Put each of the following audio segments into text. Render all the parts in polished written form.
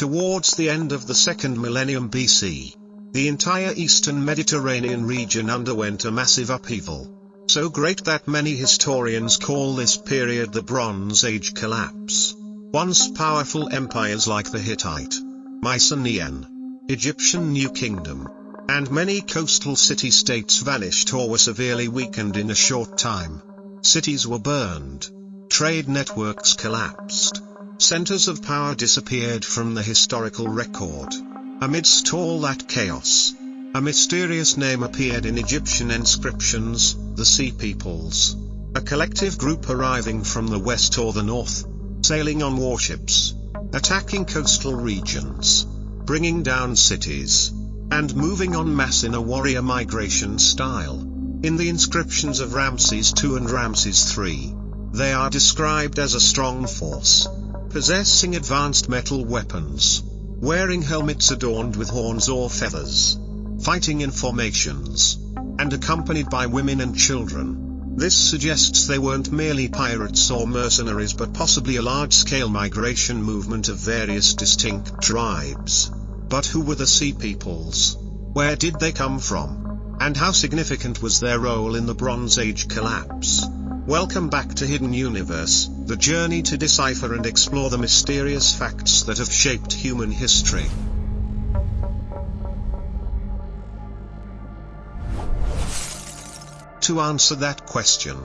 Towards the end of the 2nd millennium BC, the entire eastern Mediterranean region underwent a massive upheaval, so great that many historians call this period the Bronze Age collapse. Once powerful empires like the Hittite, Mycenaean, Egyptian New Kingdom, and many coastal city-states vanished or were severely weakened in a short time. Cities were burned, trade networks collapsed, centers of power disappeared from the historical record. Amidst all that chaos, a mysterious name appeared in Egyptian inscriptions: the Sea Peoples. A collective group arriving from the west or the north, sailing on warships, attacking coastal regions, bringing down cities, and moving en masse in a warrior migration style. In the inscriptions of Ramses II and Ramses III, they are described as a strong force, possessing advanced metal weapons, wearing helmets adorned with horns or feathers, fighting in formations, and accompanied by women and children. This suggests they weren't merely pirates or mercenaries but possibly a large-scale migration movement of various distinct tribes. But who were the Sea Peoples? Where did they come from? And how significant was their role in the Bronze Age collapse? Welcome back to Hidden Universe, the journey to decipher and explore the mysterious facts that have shaped human history. To answer that question,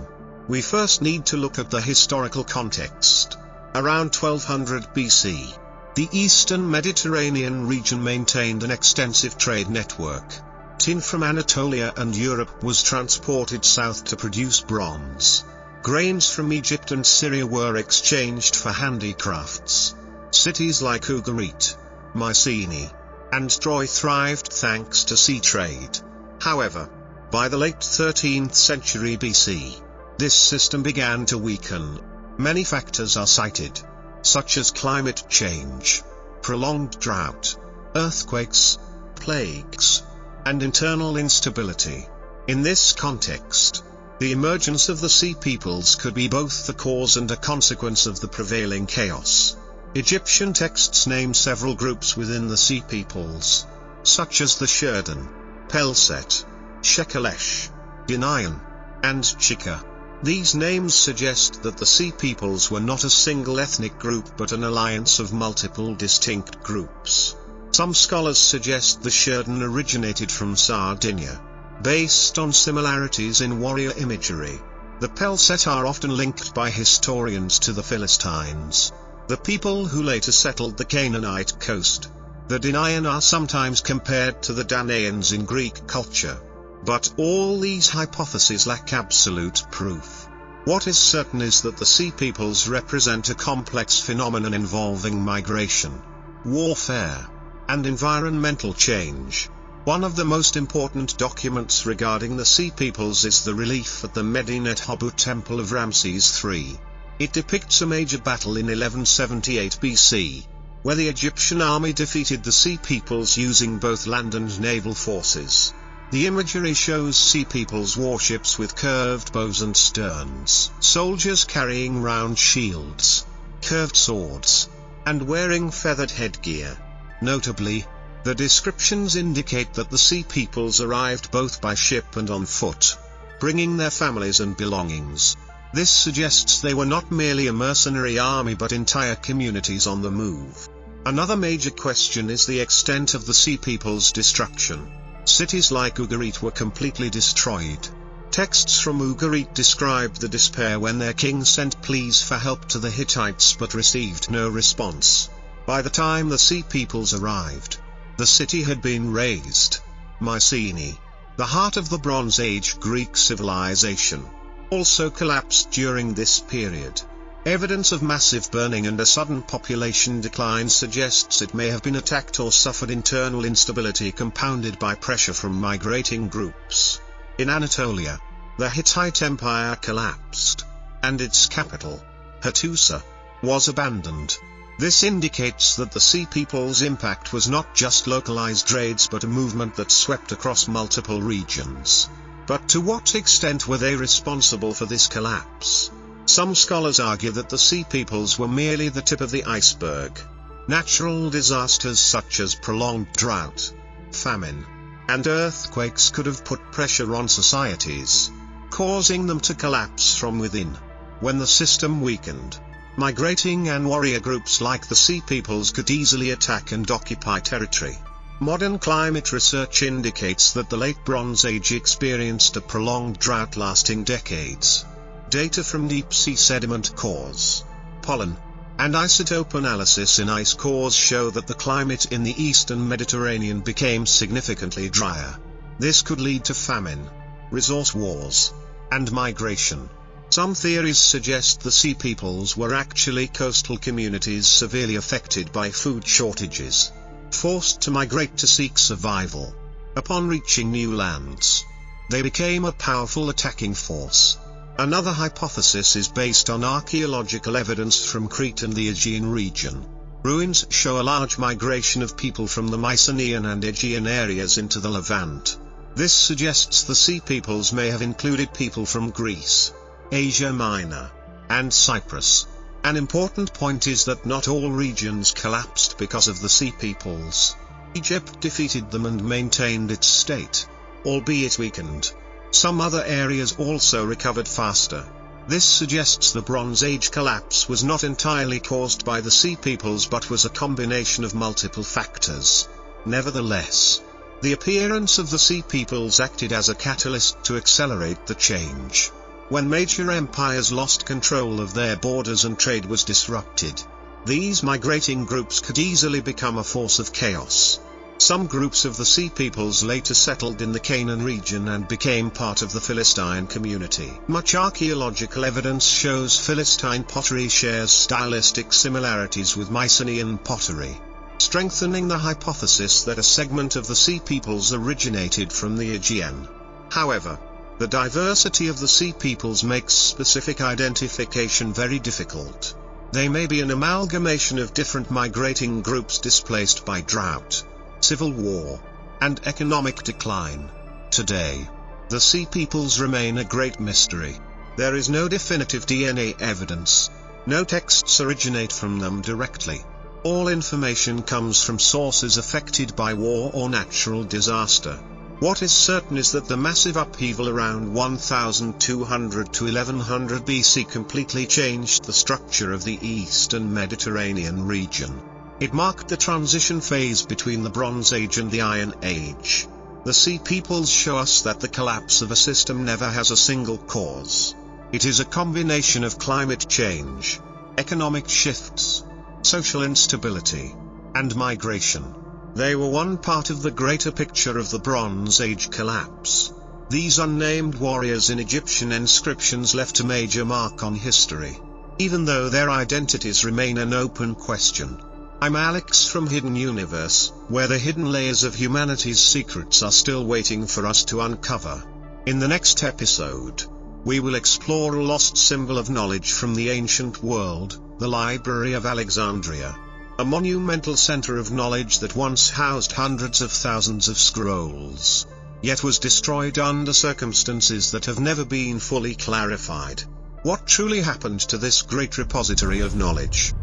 we first need to look at the historical context. Around 1200 BC, the eastern Mediterranean region maintained an extensive trade network. Tin from Anatolia and Europe was transported south to produce bronze. Grains from Egypt and Syria were exchanged for handicrafts. Cities like Ugarit, Mycenae, and Troy thrived thanks to sea trade. However, by the late 13th century BC, this system began to weaken. Many factors are cited, such as climate change, prolonged drought, earthquakes, plagues, and internal instability. In this context, the emergence of the Sea Peoples could be both the cause and a consequence of the prevailing chaos. Egyptian texts name several groups within the Sea Peoples, such as the Sherdan, Pelset, Shekelesh, Dinayan, and Chika. These names suggest that the Sea Peoples were not a single ethnic group but an alliance of multiple distinct groups. Some scholars suggest the Sherdan originated from Sardinia, based on similarities in warrior imagery. The Pelset are often linked by historians to the Philistines, the people who later settled the Canaanite coast. The Dinayan are sometimes compared to the Danaans in Greek culture. But all these hypotheses lack absolute proof. What is certain is that the Sea Peoples represent a complex phenomenon involving migration, warfare, and environmental change. One of the most important documents regarding the Sea Peoples is the relief at the Medinet Habu Temple of Ramses III. It depicts a major battle in 1178 BC, where the Egyptian army defeated the Sea Peoples using both land and naval forces. The imagery shows Sea Peoples warships with curved bows and sterns, soldiers carrying round shields, curved swords, and wearing feathered headgear. Notably, the descriptions indicate that the Sea Peoples arrived both by ship and on foot, bringing their families and belongings. This suggests they were not merely a mercenary army but entire communities on the move. Another major question is the extent of the Sea Peoples' destruction. Cities like Ugarit were completely destroyed. Texts from Ugarit describe the despair when their king sent pleas for help to the Hittites but received no response. By the time the Sea Peoples arrived, the city had been razed. Mycenae, the heart of the Bronze Age Greek civilization, also collapsed during this period. Evidence of massive burning and a sudden population decline suggests it may have been attacked or suffered internal instability compounded by pressure from migrating groups. In Anatolia, the Hittite Empire collapsed, and its capital, Hattusa, was abandoned. This indicates that the Sea Peoples' impact was not just localized raids but a movement that swept across multiple regions. But to what extent were they responsible for this collapse? Some scholars argue that the Sea Peoples were merely the tip of the iceberg. Natural disasters such as prolonged drought, famine, and earthquakes could have put pressure on societies, causing them to collapse from within. When the system weakened, migrating and warrior groups like the Sea Peoples could easily attack and occupy territory. Modern climate research indicates that the Late Bronze Age experienced a prolonged drought lasting decades. Data from deep-sea sediment cores, pollen, and isotope analysis in ice cores show that the climate in the eastern Mediterranean became significantly drier. This could lead to famine, resource wars, and migration. Some theories suggest the Sea Peoples were actually coastal communities severely affected by food shortages, forced to migrate to seek survival. Upon reaching new lands, they became a powerful attacking force. Another hypothesis is based on archaeological evidence from Crete and the Aegean region. Ruins show a large migration of people from the Mycenaean and Aegean areas into the Levant. This suggests the Sea Peoples may have included people from Greece, Asia Minor, and Cyprus. An important point is that not all regions collapsed because of the Sea Peoples. Egypt defeated them and maintained its state, albeit weakened. Some other areas also recovered faster. This suggests the Bronze Age collapse was not entirely caused by the Sea Peoples but was a combination of multiple factors. Nevertheless, the appearance of the Sea Peoples acted as a catalyst to accelerate the change. When major empires lost control of their borders and trade was disrupted, these migrating groups could easily become a force of chaos. Some groups of the Sea Peoples later settled in the Canaan region and became part of the Philistine community. Much archaeological evidence shows Philistine pottery shares stylistic similarities with Mycenaean pottery, strengthening the hypothesis that a segment of the Sea Peoples originated from the Aegean. However, the diversity of the Sea Peoples makes specific identification very difficult. They may be an amalgamation of different migrating groups displaced by drought, civil war, and economic decline. Today, the Sea Peoples remain a great mystery. There is no definitive DNA evidence. No texts originate from them directly. All information comes from sources affected by war or natural disaster. What is certain is that the massive upheaval around 1200 to 1100 BC completely changed the structure of the eastern Mediterranean region. It marked the transition phase between the Bronze Age and the Iron Age. The Sea Peoples show us that the collapse of a system never has a single cause. It is a combination of climate change, economic shifts, social instability, and migration. They were one part of the greater picture of the Bronze Age collapse. These unnamed warriors in Egyptian inscriptions left a major mark on history, even though their identities remain an open question. I'm Alex from Hidden Universe, where the hidden layers of humanity's secrets are still waiting for us to uncover. In the next episode, we will explore a lost symbol of knowledge from the ancient world, the Library of Alexandria. A monumental center of knowledge that once housed hundreds of thousands of scrolls, yet was destroyed under circumstances that have never been fully clarified. What truly happened to this great repository of knowledge?